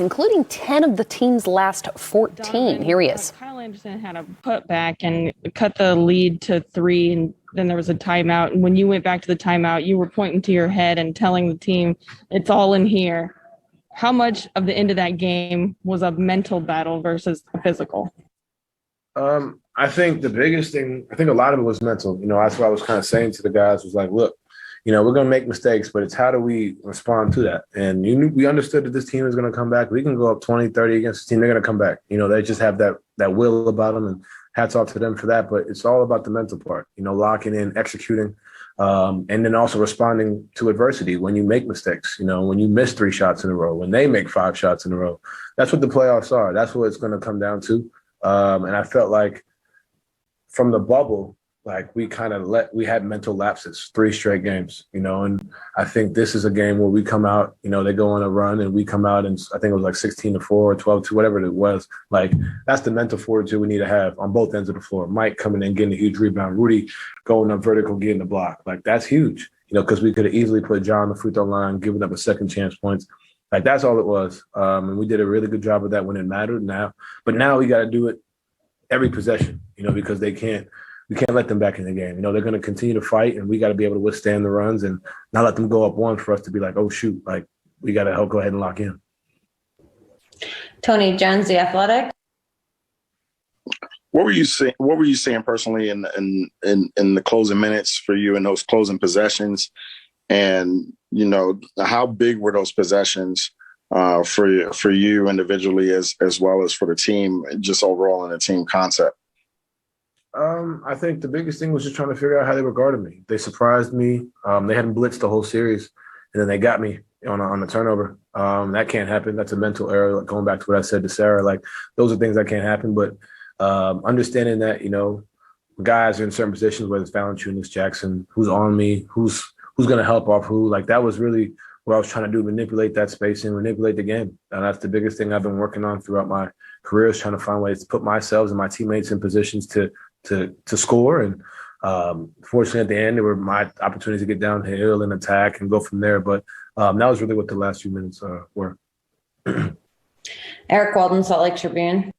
including 10 of the team's last 14. Here he is. Kyle Anderson had a putback and cut the lead to 3, and then there was a timeout. And when you went back to the timeout, you were pointing to your head and telling the team, it's all in here. How much of the end of that game was a mental battle versus a physical? I think the biggest thing, I think a lot of it was mental. That's what I was kind of saying to the guys was like, look, we're going to make mistakes, but it's how do we respond to that? And we understood that this team is going to come back. We can go up 20, 30 against the team. They're going to come back. They just have that will about them, and hats off to them for that. But it's all about the mental part, locking in, executing, and then also responding to adversity when you make mistakes, when you miss 3 shots in a row, when they make 5 shots in a row. That's what the playoffs are. That's what it's going to come down to. And I felt like from the bubble, like we had mental lapses, 3 straight games, and I think this is a game where we come out, they go on a run and we come out and I think it was like 16-4 or 12-2, whatever it was. Like that's the mental fortitude we need to have on both ends of the floor. Mike coming in, getting a huge rebound, Rudy going up vertical, getting the block. Like that's huge, because we could have easily put John on the free throw line, giving up a second chance points. Like that's all it was. And we did a really good job of that when it mattered but now we got to do it every possession, because we can't let them back in the game. They're going to continue to fight, and we got to be able to withstand the runs and not let them go up 1 for us to be like, oh, shoot, like we got to go ahead and lock in. Tony Jones, The Athletic. What were you seeing personally in the closing minutes for you in those closing possessions? And, how big were those possessions for you individually as well as for the team, just overall in the team concept? I think the biggest thing was just trying to figure out how they were guarding me. They surprised me. They hadn't blitzed the whole series, and then they got me on a turnover. That can't happen. That's a mental error. Like going back to what I said to Sarah, like those are things that can't happen. But understanding that, guys are in certain positions, whether it's Valanciunas, Jackson, who's on me, who's going to help off who. Like that was really what I was trying to do, manipulate that spacing, manipulate the game. And that's the biggest thing I've been working on throughout my career is trying to find ways to put myself and my teammates in positions to score. And fortunately at the end, there were my opportunities to get downhill and attack and go from there. But that was really what the last few minutes were. Eric Walden, Salt Lake Tribune.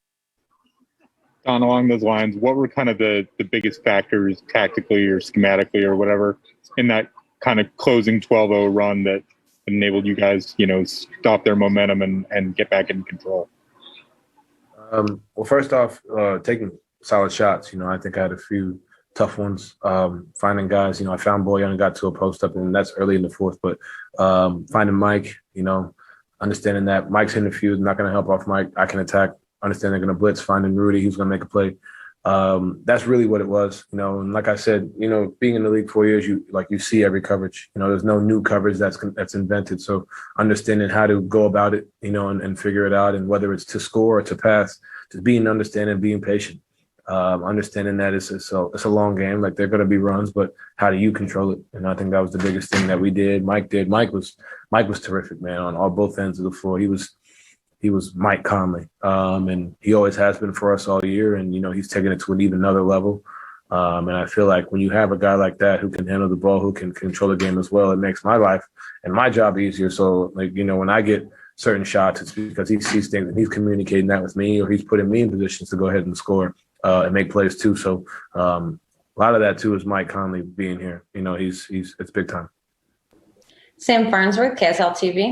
Don, along those lines, what were kind of the biggest factors tactically or schematically or whatever in that kind of closing 12-0 run that enabled you guys, stop their momentum and get back in control? Well, first off, taking solid shots. I think I had a few tough ones. Finding guys, I found Boyan and got to a post up, and that's early in the fourth. But finding Mike, understanding that Mike's hitting the fuse, not going to help off Mike. I can attack. Understand they're going to blitz. Finding Rudy, who's going to make a play. That's really what it was. And like I said, being in the league 4 years, you see every coverage. There's no new coverage that's invented. So understanding how to go about it, and figure it out, and whether it's to score or to pass, just being understanding, being patient. Understanding that it's a long game. Like they're going to be runs, but how do you control it? And I think that was the biggest thing that we did. Mike did. Mike was terrific, man, on both ends of the floor. He was Mike Conley, and he always has been for us all year. And he's taking it to an even another level. And I feel like when you have a guy like that who can handle the ball, who can control the game as well, it makes my life and my job easier. So when I get certain shots, it's because he sees things and he's communicating that with me, or he's putting me in positions to go ahead and score. And make plays too. So a lot of that too is Mike Conley being here. It's big time. Sam Farnsworth, KSL TV.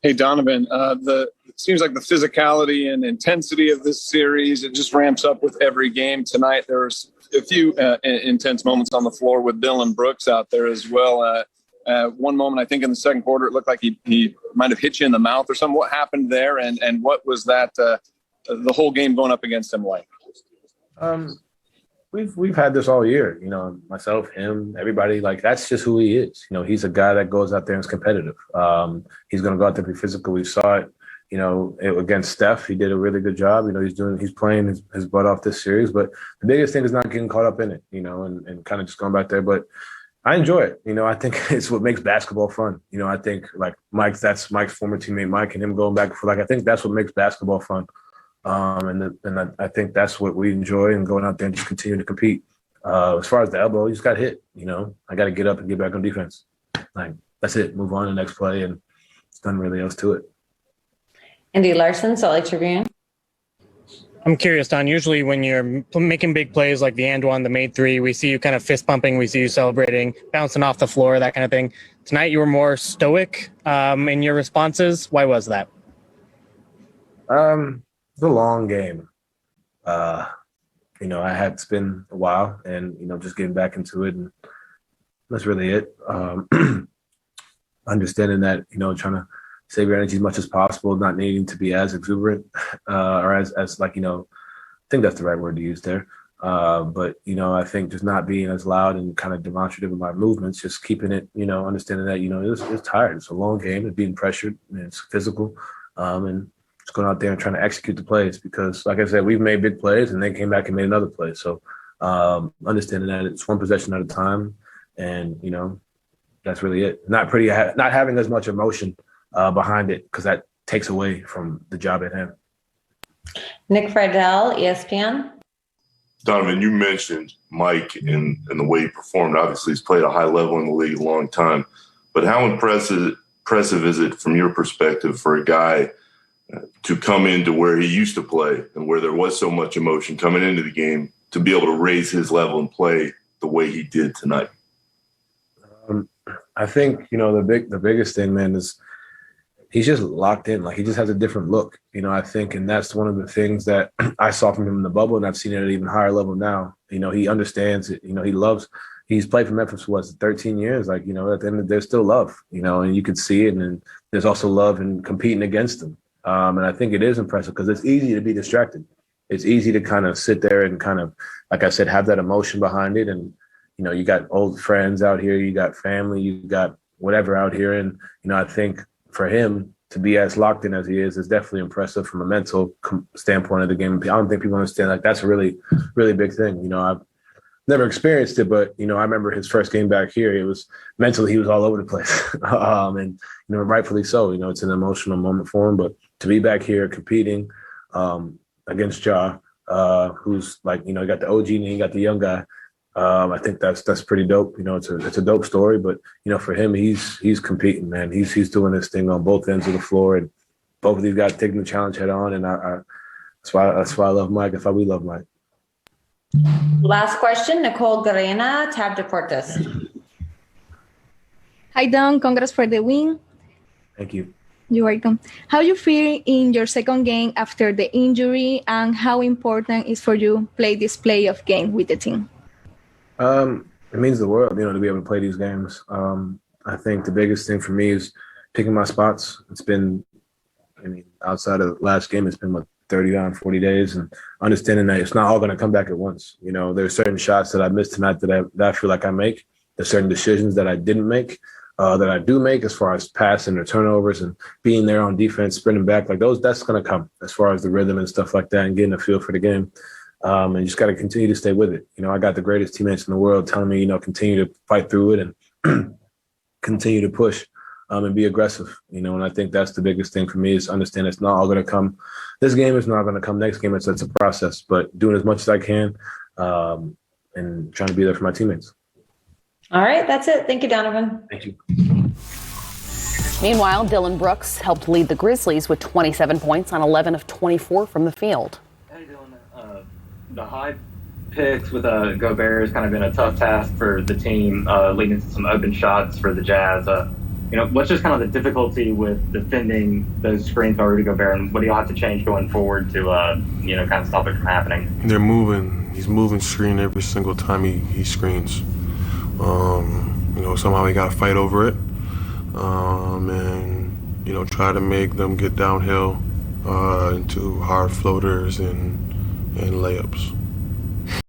Hey Donovan, it seems like the physicality and intensity of this series, it just ramps up with every game. Tonight there was a few intense moments on the floor with Dylan Brooks out there as well. One moment, I think in the second quarter, it looked like he might have hit you in the mouth or something. What happened there, and what was that? The whole game going up against him like? We've had this all year, myself, him, everybody. Like that's just who he is. He's a guy that goes out there and is competitive. He's going to go out there and be physical. We saw it, against Steph. He did a really good job. He's playing his butt off this series. But the biggest thing is not getting caught up in it, and kind of just going back there. But I enjoy it. I think it's what makes basketball fun. I think like Mike, that's Mike's former teammate Mike, and him going back and forth. Like I think that's what makes basketball fun. And I think that's what we enjoy, and going out there and just continue to compete. As far as the elbow, he just got hit. I got to get up and get back on defense. Like that's it. Move on to the next play, and nothing really else to it. Andy Larson, Salt Lake Tribune. I'm curious, Don, usually when you're making big plays like the and one, the made three, we see you kind of fist pumping, we see you celebrating, bouncing off the floor, that kind of thing. Tonight you were more stoic in your responses. Why was that? It's a long game. It's been a while and, just getting back into it, and that's really it. Understanding that, trying to save your energy as much as possible, not needing to be as exuberant or as I think that's the right word to use there. But I think just not being as loud and kind of demonstrative of my movements, just keeping it, understanding that, it's tired. It's a long game and being pressured and it's physical. And just going out there and trying to execute the plays because, like I said, we've made big plays and then came back and made another play. So understanding that it's one possession at a time and, that's really it. Not having as much emotion behind it because that takes away from the job at hand. Nick Friedel, ESPN. Donovan, you mentioned Mike and the way he performed. Obviously, he's played a high level in the league a long time. But how impressive is it from your perspective for a guy to come into where he used to play and where there was so much emotion coming into the game to be able to raise his level and play the way he did tonight? I think, the biggest thing, man, is he's just locked in. Like, he just has a different look, I think. And that's one of the things that I saw from him in the bubble, and I've seen it at an even higher level now. He understands it. He's played for Memphis for 13 years. Like, at the end of the day, there's still love, and you can see it. And there's also love in competing against him. And I think it is impressive because it's easy to be distracted. It's easy to kind of sit there and kind of, like I said, have that emotion behind it. And, you got old friends out here, you got family, you got whatever out here. And, I think for him to be as locked in as he is definitely impressive from a mental standpoint of the game. I don't think people understand, like, that's a really, really big thing. I've never experienced it, but, I remember his first game back here, it was mentally, he was all over the place. And, rightfully so, it's an emotional moment for him, but to be back here competing against Ja, who's like, you got the OG and you got the young guy. I think that's pretty dope. It's a dope story, but for him, he's competing, man. He's doing this thing on both ends of the floor, and both of these guys taking the challenge head on. And that's why I love Mike. That's why we love Mike. Last question, Nicole Garena, Tab Deportes. Hi, Don. Congrats for the win. Thank you. You're welcome. How you feel in your second game after the injury, and how important is for you play this playoff game with the team? It means the world, to be able to play these games. I think the biggest thing for me is picking my spots. It's been, outside of the last game, it's been 40 days, and understanding that it's not all going to come back at once. There's certain shots that I missed tonight that I feel like I make. There's certain decisions that I didn't make, that I do make as far as passing or turnovers and being there on defense, sprinting back like those. That's going to come as far as the rhythm and stuff like that and getting a feel for the game. And you just got to continue to stay with it. I got the greatest teammates in the world telling me, continue to fight through it and continue to push and be aggressive, and I think that's the biggest thing for me is understand it's not all going to come. This game is not going to come next game. It's a process, but doing as much as I can and trying to be there for my teammates. All right, that's it. Thank you, Donovan. Thank you. Meanwhile, Dylan Brooks helped lead the Grizzlies with 27 points on 11 of 24 from the field. Hey, Dylan. The high picks with Gobert has kind of been a tough task for the team, leading to some open shots for the Jazz. What's just kind of the difficulty with defending those screens by Rudy Gobert, and what do you have to change going forward to, kind of stop it from happening? They're moving. He's moving screen every single time he screens. Somehow he got to fight over it, and try to make them get downhill into hard floaters and layups.